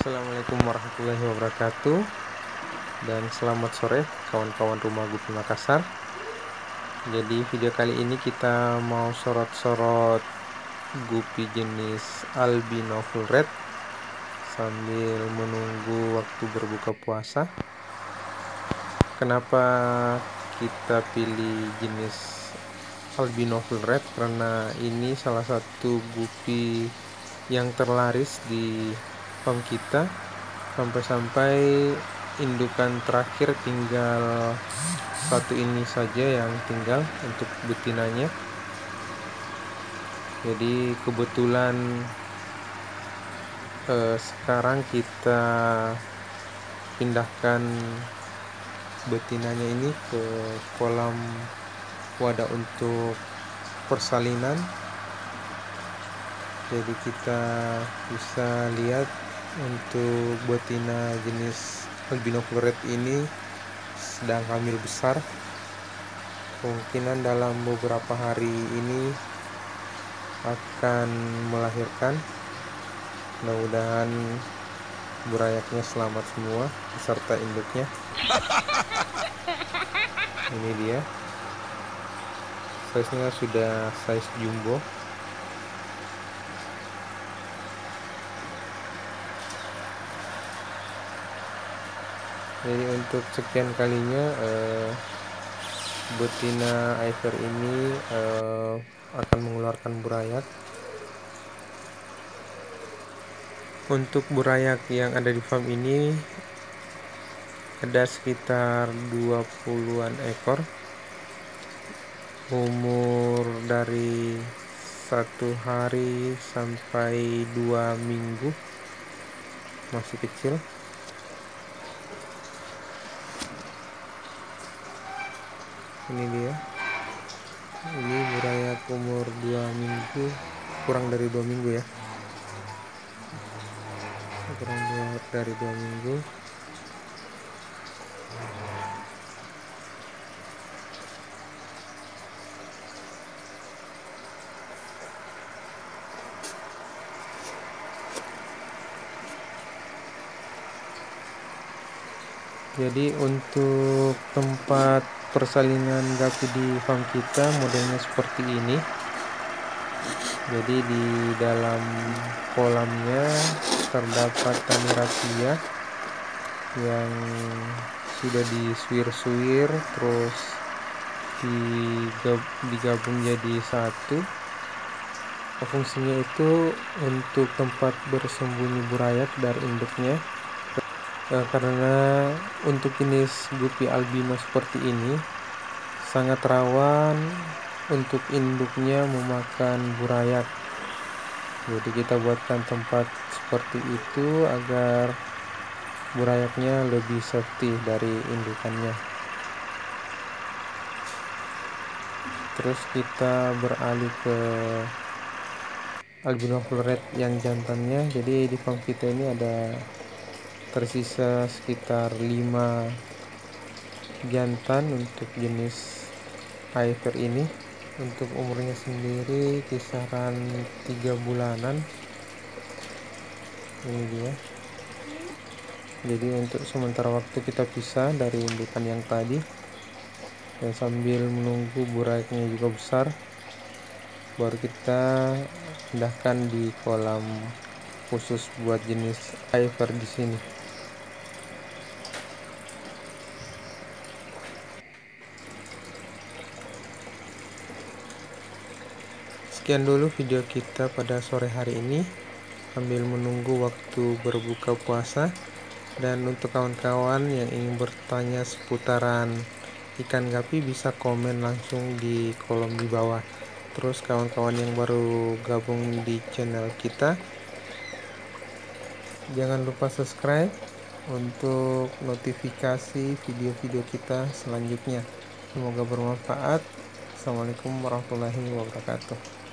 Assalamualaikum warahmatullahi wabarakatuh, dan selamat sore kawan-kawan rumah Gupi Makassar. Jadi video kali ini kita mau sorot-sorot gupi jenis albino full red sambil menunggu waktu berbuka puasa. Kenapa kita pilih jenis albino full red? Karena ini salah satu gupi yang terlaris di farm kita, sampai-sampai indukan terakhir tinggal satu ini saja yang tinggal untuk betinanya. Jadi kebetulan sekarang kita pindahkan betinanya ini ke kolam wadah untuk persalinan. Jadi kita bisa lihat untuk betina jenis albino full red ini sedang hamil besar. Kemungkinan dalam beberapa hari ini akan melahirkan. Mudah-mudahan burayaknya selamat semua beserta induknya. Ini dia, size-nya sudah size jumbo. Jadi untuk sekian kalinya betina Iver ini akan mengeluarkan burayak. Untuk burayak yang ada di farm ini ada sekitar 20-an ekor, umur dari 1 hari sampai 2 minggu, masih kecil. Ini dia, ini burayak umur 2 minggu, kurang dari 2 minggu ya, kurang dari 2 minggu. Jadi untuk tempat persalinan gapi di farm kita modelnya seperti ini. Jadi di dalam kolamnya terdapat tani rapia yang sudah disuir-suir terus digabung jadi satu. Fungsinya itu untuk tempat bersembunyi burayak dari induknya. Karena untuk jenis gupi albino seperti ini sangat rawan untuk induknya memakan burayak. Jadi kita buatkan tempat seperti itu agar burayaknya lebih safety dari indukannya. Terus kita beralih ke albino full red yang jantannya. Jadi di farm kita ini ada tersisa sekitar 5 jantan untuk jenis Iver ini. Untuk umurnya sendiri kisaran 3 bulanan. Ini dia. Jadi untuk sementara waktu kita pisah dari indukan yang tadi, dan sambil menunggu burayaknya juga besar, baru kita pindahkan di kolam khusus buat jenis Iver di sini. Sekian dulu video kita pada sore hari ini sambil menunggu waktu berbuka puasa. Dan untuk kawan-kawan yang ingin bertanya seputaran ikan gapi bisa komen langsung di kolom di bawah. Terus kawan-kawan yang baru gabung di channel kita, jangan lupa subscribe untuk notifikasi video-video kita selanjutnya. Semoga bermanfaat. Assalamualaikum warahmatullahi wabarakatuh.